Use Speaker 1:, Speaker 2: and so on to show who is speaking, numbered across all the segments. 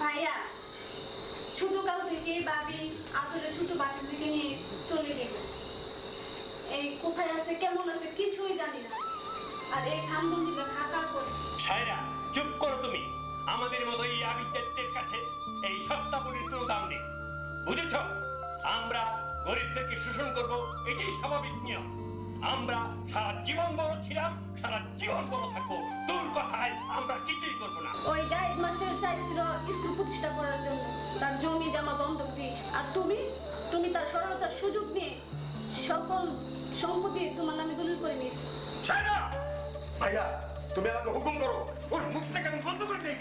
Speaker 1: ভাইয়া ছোটকাল থেকে ভাবি আসলে ছোট বাচ্চাকে নিয়ে চলে গেল। এই কোথায় আছে কেমন আছে কিছুই জানি না। আর এই খানবন্দিটা থাকার পরে
Speaker 2: সায়রা চুপ করো তুমি। আমাদের মতো এই আবিচারদের কাছে এই সস্তা বলির কোনো দাম নেই, বুঝেছ? আমরা গরিবদেরকে শোষণ করব, এটাই স্বাভাবিক নিয়ম। আমরা সারা জীবন বড় ছিলাম, সারা জীবন বড় থাকবো। তোর কথায় আমরা কিছুই করবো না।
Speaker 1: ওই জাহিদ মাস্টার চাইছিল স্কুল প্রতিষ্ঠা করার জন্য, তার জমি জমা বন্ধক দিয়ে। আর তুমি তার সরলতার সুযোগ নিয়ে সকল সম্পত্তি তোমার নামে দলিল করে নিয়েছো।
Speaker 2: সায়রা
Speaker 3: ভাইয়া তুমি আমাকে হুকুম করো, ওর মুখটাকে আমি বন্ধ করে দিই।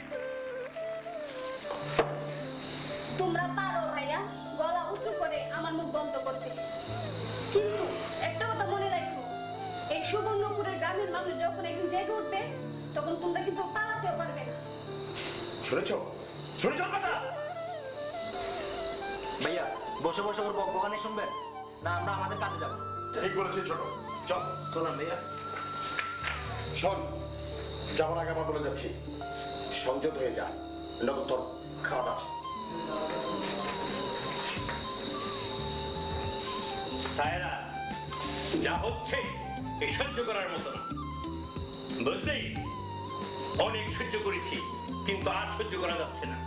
Speaker 1: তোমরা পারো ভাইয়া গলা উঁচু করে আমার মুখ বন্ধ করতে, কিন্তু একটা কথা মনে রাখো, এই সুবর্ণপুরের গ্রামের মানুষ যখন একদিন জেগে উঠবে তখন তোমরা কিন্তু পালাতেও পারবে না।
Speaker 3: শুনেছো কথা?
Speaker 4: ভাইয়া বসে বসে ওর বকবকানি শুনবেন না, আমরা আমাদের কাজে যাবো।
Speaker 3: ঠিক বলেছিস ছোট, চল।
Speaker 4: চলেন ভাইয়া।
Speaker 3: শোন, যাওয়ার আগে আমার বলে যাচ্ছি, সংযত হয়ে যা, নগদ তোর খারাপ আছে।
Speaker 2: সায়রা যা হচ্ছে এ সহ্য করার মতো না, বুঝলি? অনেক সহ্য করেছি, কিন্তু আর সহ্য করা যাচ্ছে না।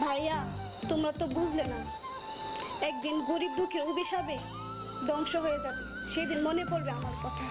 Speaker 1: ভাইয়া তোমরা তো বুঝলে না, একদিন গরিব দুঃখের অভিশাপে ধ্বংস হয়ে যাবে, সেদিন মনে পড়বে আমার কথা।